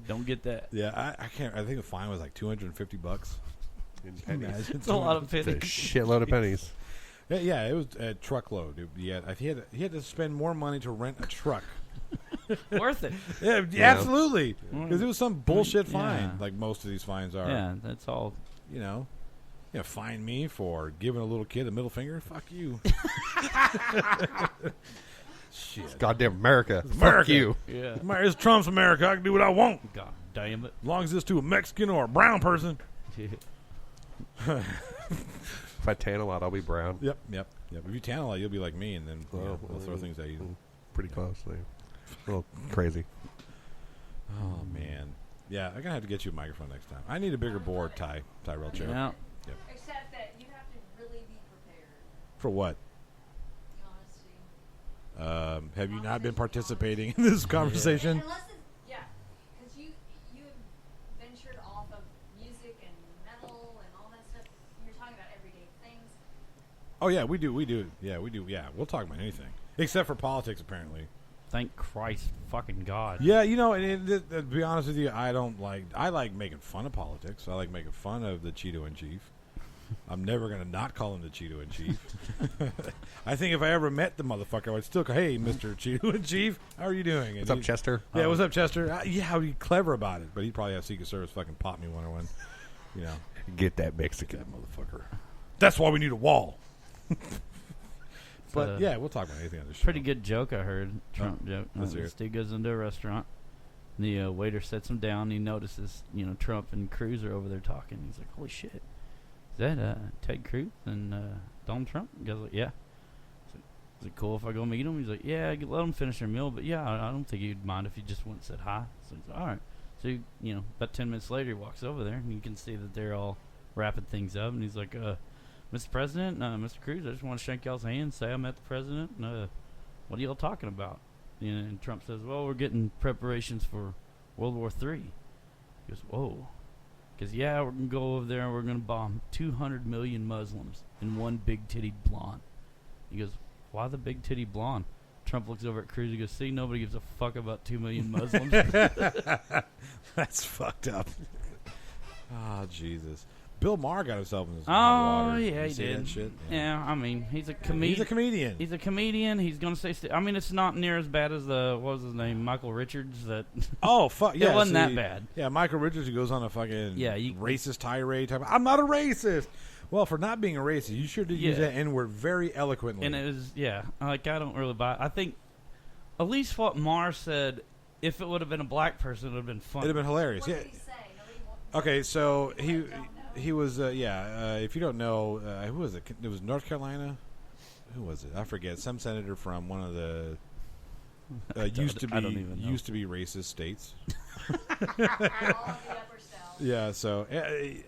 Don't get that. Yeah, I can't. I think the fine was like $250. In pennies. It's a lot of It's a pennies. shitload of pennies. Yeah, it was a truckload. He had to spend more money to rent a truck. Worth it. Yeah, Yeah. absolutely. Because it was some bullshit fine, Yeah. like most of these fines are. Yeah, that's all. You know, fine me for giving a little kid a middle finger. Fuck you. Shit. Goddamn America. Fuck America. you. Yeah. It's Trump's America. I can do what I want. God damn it. As long as it's to a Mexican or a brown person. If I tan a lot, I'll be brown. Yep. If you tan a lot, you'll be like me, and then they'll throw things at you. Pretty close. A little crazy. Oh, man. Yeah, I'm going to have to get you a microphone next time. I need a bigger board, Tyrel Choat. Yeah. Yep. Except that you have to really be prepared. For what? Honesty. Have you not been participating in this conversation? Unless it's, because you have ventured off of music and metal and all that stuff. You're talking about everyday things. Oh, yeah, we do. Yeah, we do. Yeah, we'll talk about anything. Except for politics, apparently. Thank Christ fucking God. Yeah, to be honest with you, I like making fun of politics. I like making fun of the Cheeto-in-Chief. I'm never going to not call him the Cheeto-in-Chief. I think if I ever met the motherfucker, I would still go, hey, Mr. Cheeto-in-Chief, how are you doing? What's up, Chester? Yeah, what's up, Chester? How are you clever about it? But he'd probably have Secret Service fucking pop me one or one. Get that Mexican. That motherfucker. That's why we need a wall. But, a we'll talk about anything on this show. Pretty good joke I heard. Trump joke. let's hear This it. dude goes into a restaurant. And the waiter sets him down. And he notices, Trump and Cruz are over there talking. He's like, holy shit. Is that Ted Cruz and Donald Trump? The guy's like, yeah. Is it cool if I go meet him? He's like, yeah, let them finish their meal. But, yeah, I don't think he'd mind if he just went and said hi. So he's like, all right. So, about 10 minutes later, he walks over there. And you can see that they're all wrapping things up. And he's like, Mr. President, Mr. Cruz, I just want to shake y'all's hand, say I met the president. What are y'all talking about? And Trump says, well, we're getting preparations for World War III. He goes, whoa. Because, we're going to go over there and we're going to bomb 200 million Muslims and one big-titted blonde. He goes, why the big-titted blonde? Trump looks over at Cruz and goes, see, nobody gives a fuck about 2 million Muslims. That's fucked up. Oh, Jesus. Bill Maher got himself in this hot Oh, water. yeah, You he see did. that shit? Yeah, I mean, he's a comedian. He's a comedian. He's a comedian. He's going to say... I mean, it's not near as bad as what was his name, Michael Richards, that... Oh, fuck. Yeah, it wasn't that bad. Yeah, Michael Richards, who goes on a fucking you- racist tirade type. I'm not a racist. Well, for not being a racist, you sure did use Yeah. that N-word very eloquently. And it was, I don't really buy it. I think, at least what Maher said, if it would have been a black person, it would have been funny. It'd have been hilarious. What Yeah. did he say? Nobody Okay, so he was if you don't know, who was it? It was North Carolina. Who was it? I forget. Some senator from one of the used to I don't even know. be racist states. All of the upper south. Yeah. So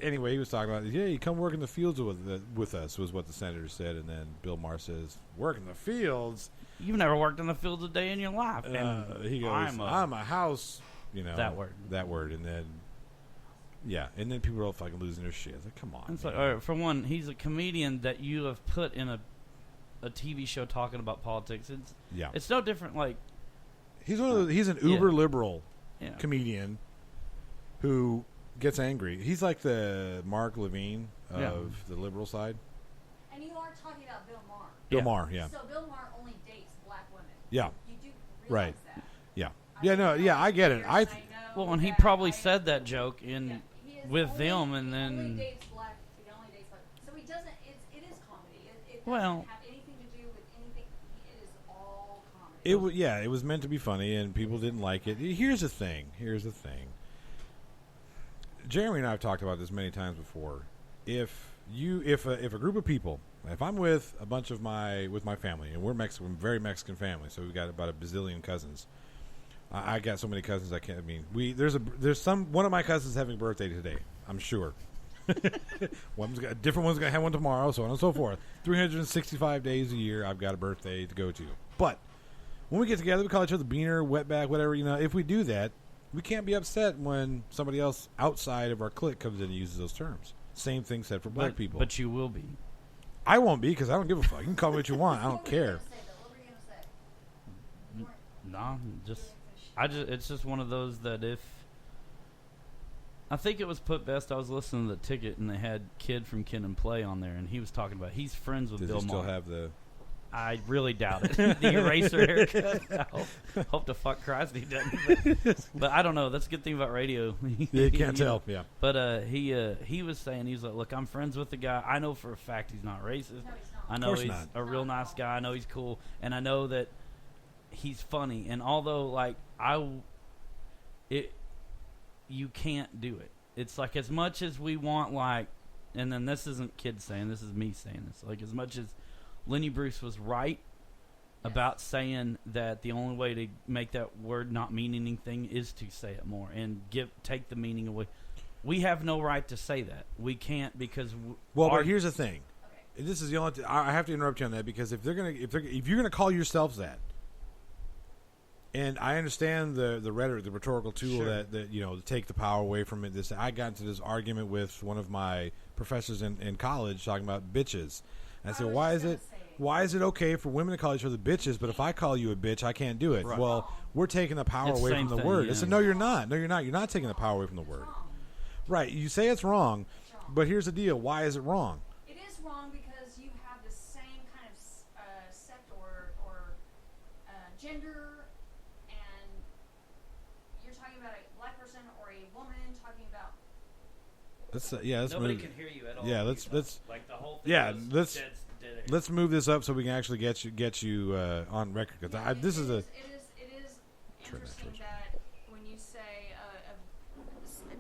anyway, he was talking about, you come work in the fields with us, was what the senator said, and then Bill Maher says, work in the fields. You've never worked in the fields a day in your life. And He goes, I'm a house. That word. And then. Yeah, and then people are all fucking losing their shit. It's like, come on. It's like, all right, for one, he's a comedian that you have put in a TV show talking about politics. It's no different. Like, he's he's an uber liberal Yeah. comedian who gets angry. He's like the Mark Levine of the liberal side. And you are talking about Bill Maher. Bill Maher, yeah. So Bill Maher only dates black women. Yeah. You do realize that. Yeah. Yeah, no, yeah, I get it. Well, and he probably said that joke with them, and then. He only dates black. So he doesn't. It is comedy. It doesn't Well. have anything to do with anything. It is all comedy. It was meant to be funny, and people didn't like it. Here's the thing. Jeremy and I have talked about this many times before. If a group of people, if I'm with a bunch of my family, and we're Mexican, very Mexican family, so we've got about a bazillion cousins. I got so many cousins I can't. I mean, one of my cousins having a birthday today. I'm sure. Different one's gonna have one tomorrow, so on and so forth. 365 days a year, I've got a birthday to go to. But when we get together, we call each other beaner, wetback, whatever. If we do that, we can't be upset when somebody else outside of our clique comes in and uses those terms. Same thing said for black people. But you will be. I won't be, because I don't give a fuck. You can call me what you want. I don't care. What were you gonna say? No, just it's just one of those that if I think it was put best. I was listening to the ticket, and they had Kid from Kid and Play on there, and he was talking about he's friends with Does Bill he still Maher. have the? I really doubt it. The eraser haircut. I hope to fuck Christ he doesn't. But I don't know. That's a good thing about radio. You can't tell. Yeah. But he was saying, he's like, look, I'm friends with the guy. I know for a fact he's not racist. No, he's not. I know course he's not. a real nice guy. I know he's cool, and I know that he's funny. And although like you can't do it. It's like as much as we want like, and then this isn't kids saying this is me saying this. Like as much as Lenny Bruce was right about saying that the only way to make that word not mean anything is to say it more and take the meaning away. We have no right to say that. We can't because But here's the thing. Okay. This is the only. I have to interrupt you on that because if you're gonna call yourselves that, and I understand the rhetoric, the rhetorical tool that to take the power away from it. I got into this argument with one of my professors in college talking about bitches. And I said, why is it okay for women to call each other bitches, but if I call you a bitch, I can't do it? Right. Well, we're taking the power It's away same from the thing, word. yeah. I said, no, you're not. No, you're not. You're not taking the power away from the word. Wrong. Right. You say it's wrong, It's wrong. but here's the deal. Why is it wrong? It is wrong because you have the same kind of sect or gender, and you're talking about a black person or a woman talking about. Let's nobody move. can hear you at all. Yeah, when let's- you talk. let's- like the whole thing. yeah, was let's- dead air. Let's move this up so we can actually get you on record. Because Yeah, this is a. it is Turn that interesting towards you. that when you say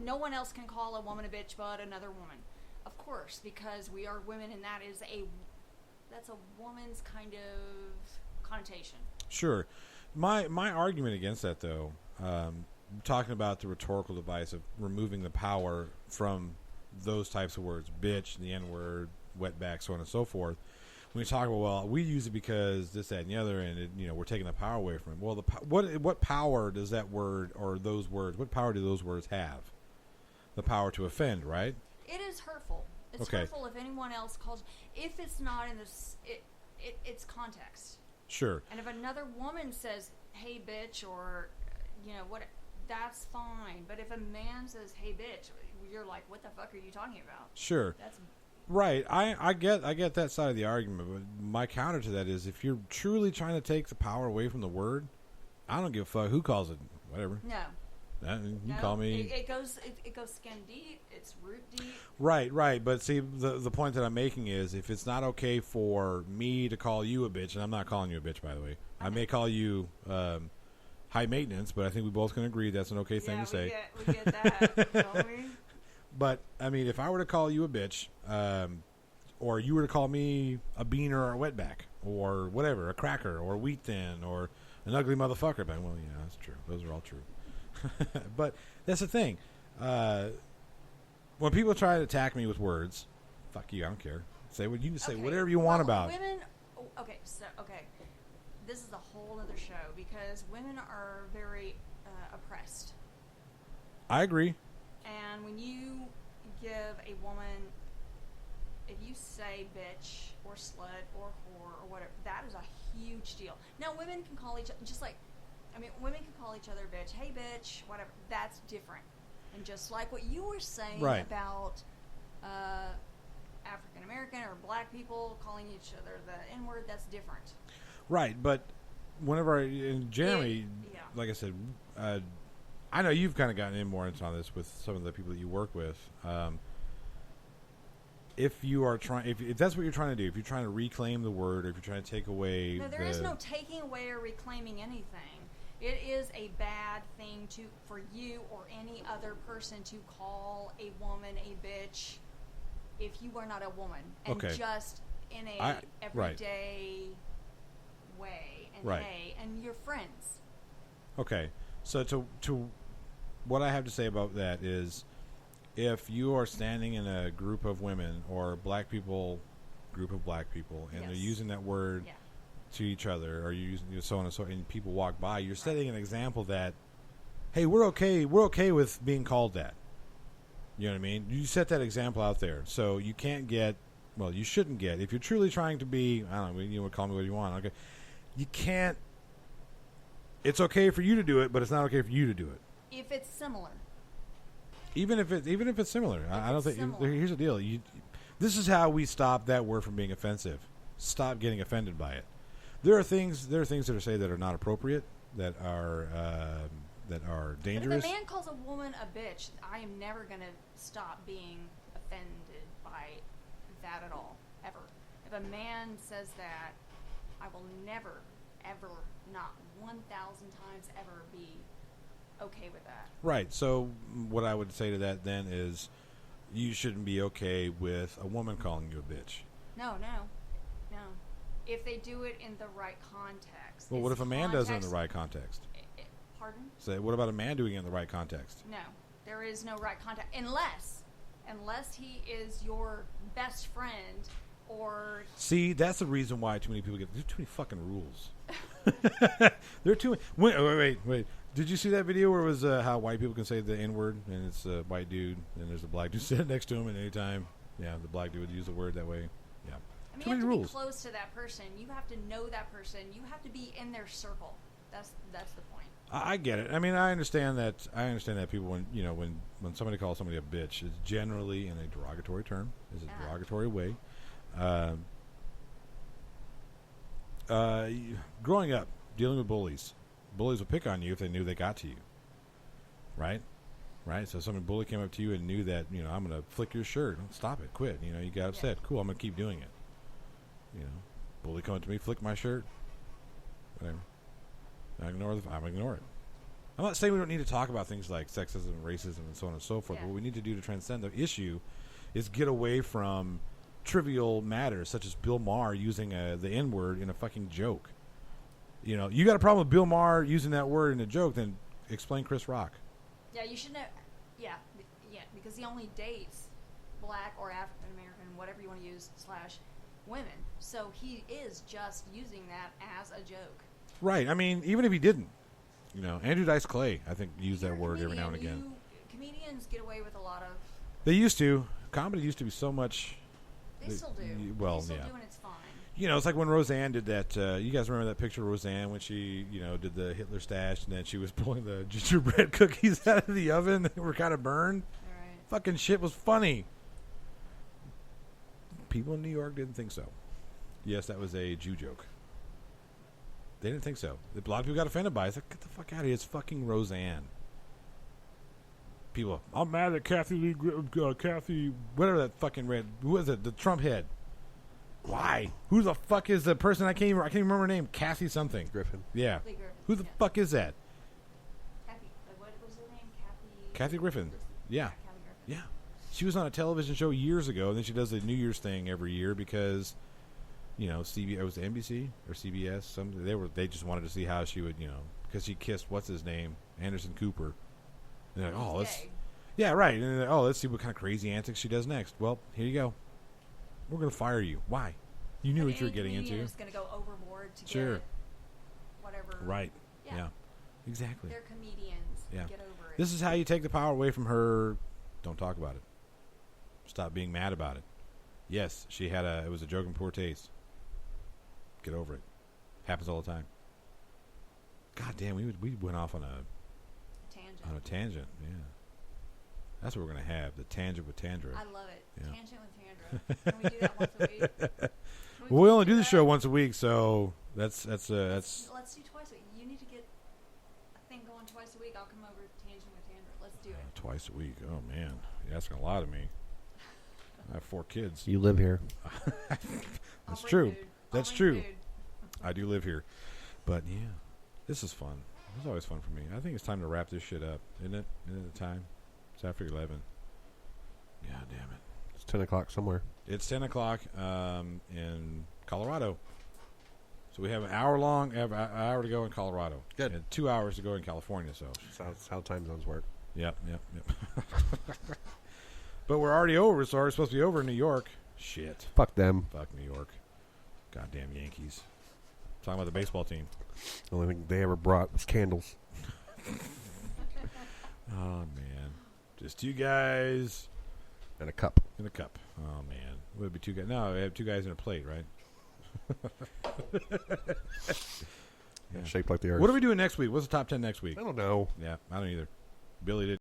no one else can call a woman a bitch but another woman. Of course, because we are women, and that's a woman's kind of connotation. Sure. My argument against that, though, talking about the rhetorical device of removing the power from those types of words, bitch, the N-word, wetback, so on and so forth. When you talk about, well, we use it because this, that, and the other, and we're taking the power away from it. Well, what power does that word or those words? What power do those words have? The power to offend, right? It is hurtful. It's Okay. hurtful if anyone else calls. If it's not in this, it's context. Sure. And if another woman says, "Hey, bitch," or what, that's fine. But if a man says, "Hey, bitch," you're like, "What the fuck are you talking about?" Sure. That's Right. I get that side of the argument, but my counter to that is if you're truly trying to take the power away from the word, I don't give a fuck who calls it whatever. no. You No, call me. It goes skin deep. It's root deep. Right. But see, the point that I'm making is if it's not okay for me to call you a bitch, and I'm not calling you a bitch, by the way. I may call you high maintenance, but I think we both can agree that's an okay thing to say. We get that, don't we? But, I mean, if I were to call you a bitch, or you were to call me a beaner or a wetback, or whatever, a cracker, or wheat thin, or an ugly motherfucker, but, well, yeah, that's true. Those are all true. But that's the thing. When people try to attack me with words, fuck you, I don't care. Say what you can say, Okay, whatever you want well, about. women. Okay, this is a whole other show because women are very oppressed, I agree. and when you give a woman, if you say bitch or slut or whore or whatever, that is a huge deal. Now, women can call each other women can call each other bitch. Hey, bitch, whatever. That's different. And just like what you were saying Right. about African American or black people calling each other the N-word, that's different. Right, but whenever and Jeremy, Yeah. like I said, I know you've kind of gotten in more into this with some of the people that you work with. If you are trying, if that's what you're trying to do, if you're trying to reclaim the word, or if you're trying to take away, No, there is no taking away or reclaiming anything. It is a bad thing for you or any other person to call a woman a bitch if you are not a woman, and Okay. just in a Right. everyday way, and Right. and you're friends. Okay, so to what I have to say about that is, if you are standing in a group of women or black people, group of black people, and they're Yes. using that word Yeah. to each other, or you're using so on and so, and people walk by, you're setting an example that, hey, we're okay with being called that. You know what I mean? You set that example out there, so you can't get, well, you shouldn't get, if you're truly trying to be, I don't know, you would call me what you want, okay, you can't It's okay for you to do it, but it's not okay for you to do it. If it's similar. Even if it's similar, I don't it's think. similar. Here's the deal. This is how we stop that word from being offensive. Stop getting offended by it. There are things that are said that are not appropriate, that are dangerous. But if a man calls a woman a bitch, I am never going to stop being offended by that at all, ever. If a man says that, I will never, ever, not 1,000 times ever be okay with that. Right. So what I would say to that then is, you shouldn't be okay with a woman calling you a bitch. No. If they do it in the right context. Well, what if a man does it in the right context? Pardon? So what about a man doing it in the right context? No, there is no right context unless he is your best friend or. See, that's the reason why too many people there's too many fucking rules. There are too many. Wait. Did you see that video where it was how white people can say the N-word, and it's a white dude, and there's a black dude sitting next to him, and anytime, the black dude would use the word that way. Yeah. I mean, Too you many have to rules. be close to that person. You have to know that person. You have to be in their circle. That's the point. I get it. I mean, I understand that. People, when somebody calls somebody a bitch, it's generally in a derogatory term. It's a derogatory way. Growing up, dealing with bullies will pick on you if they knew they got to you. Right. So some bully came up to you and knew that I'm going to flick your shirt. Stop it. Quit. You got upset. Cool. I'm going to keep doing it. Bully come up to me, flick my shirt. Whatever. I ignore it. I'm not saying we don't need to talk about things like sexism, racism, and so on and so forth. But what we need to do to transcend the issue is get away from trivial matters such as Bill Maher using the N-word in a fucking joke. You got a problem with Bill Maher using that word in a joke, then explain Chris Rock. Yeah, you should know. Yeah, because he only dates black or African American, whatever you want to use, / women. So he is just using that as a joke. Right. I mean, even if he didn't, Andrew Dice Clay, I think, used that word every now and again. Comedians get away with a lot of. They used to. Comedy used to be so much. They still do. Well, they still yeah. do, and it's fine. It's like when Roseanne did that. You guys remember that picture of Roseanne when she, did the Hitler stash, and then she was pulling the gingerbread cookies out of the oven that were kind of burned? Right. Fucking shit was funny. People in New York didn't think so. Yes, that was a Jew joke. They didn't think so. A lot of people got offended by it. It's like, get the fuck out of here. It's fucking Roseanne. People, I'm mad at Kathy, whatever that fucking red, who was it? The Trump head. Why? Who the fuck is the person? I can't even remember her name. Kathy something. Griffin. Yeah. Lee Griffin, Who the fuck is that? Kathy. What was her name? Kathy Griffin. Yeah. Kathy Griffin. Yeah. She was on a television show years ago, and then she does the New Year's thing every year because, CBS, it was NBC or CBS. They just wanted to see how she would, because she kissed what's his name, Anderson Cooper. And they're like, let's, gay. yeah, right. And they're like, let's see what kind of crazy antics she does next. Well, here you go. We're gonna fire you. Why? You knew what you were getting into. Is going to go overboard to Sure. get whatever. Right. Yeah. Yeah. Exactly. They're comedians. Yeah. Get over it. This is how you take the power away from her. Don't talk about it. Stop being mad about it. Yes, it was a joke in poor taste. Get over it. Happens all the time. God damn, we went off on a tangent. Yeah. That's what we're gonna have. The tangent with Tandra. I love it. Yeah. Tangent with Tandra. Can we do that once a week? Well, we only do the show once a week, so that's. Let's do twice a week. You need to get a thing going twice a week. I'll come over to Tangent with Tandra. Let's do it. Twice a week. Oh man, you're asking a lot of me. I have 4 kids. You live here. That's I'll true. bring food. That's I'll true. bring food. I do live here, but yeah, this is fun. This is always fun for me. I think it's time to wrap this shit up, isn't it? Isn't it the time? It's after 11. God damn it! It's 10 o'clock somewhere. It's 10 o'clock in Colorado. So we have an hour to go in Colorado. Good. And 2 hours to go in California. So That's how time zones work. Yep. But we're already over. It's already supposed to be over in New York. Shit. Fuck them. Fuck New York. Goddamn Yankees. Talking about the baseball team. The only thing they ever brought was candles. Oh, man. Just 2 guys And a cup. in a cup. Oh, man. Would it be 2 guys? No, we have 2 guys in a plate, right? Yeah. Shaped like the earth. What are we doing next week? What's the top 10 next week? I don't know. Yeah, I don't either. Billy did.